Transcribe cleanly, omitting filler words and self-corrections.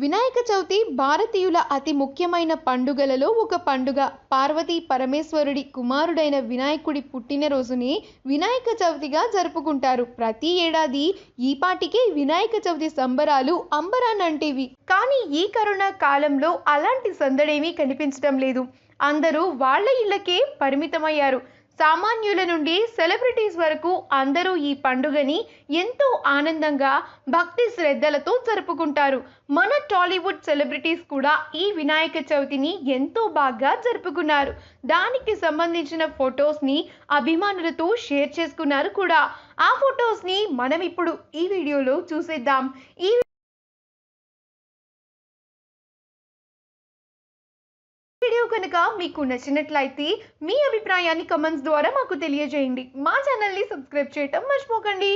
వినాయక చవితి భారతీయుల అతి ముఖ్యమైన పండుగలలో ఒక పండుగ. పార్వతీ పరమేశ్వరుడి కుమారుడైన వినాయకుడి పుట్టినరోజుని వినాయక చవితిగా జరుపుకుంటారు. ప్రతి ఏడాది ఈపాటికే వినాయక చవితి సంబరాలు అంబరాన్నంటేవి. కానీ ఈ కరోనా కాలంలో అలాంటి సందడేమీ కనిపించడం లేదు. అందరూ వాళ్ళ ఇళ్లకే పరిమితమయ్యారు. సామాన్యుల నుండి సెలబ్రిటీస్ వరకు అందరూ ఈ పండుగని ఎంతో ఆనందంగా, భక్తి శ్రద్ధలతో జరుపుకుంటారు. మన టాలీవుడ్ సెలబ్రిటీస్ కూడా ఈ వినాయక చవితిని ఎంతో బాగా జరుపుకున్నారు. దానికి సంబంధించిన ఫొటోస్ని అభిమానులతో షేర్ చేసుకున్నారు కూడా. ఆ ఫొటోస్ని మనం ఇప్పుడు ఈ వీడియోలో చూసేద్దాం. ఈ వీడియో కనుక మీకు నచ్చినట్లయితే మీ అభిప్రాయాన్ని కమెంట్స్ ద్వారా మాకు తెలియజేయండి. మా ఛానల్ని సబ్స్క్రైబ్ చేయటం మర్చిపోకండి.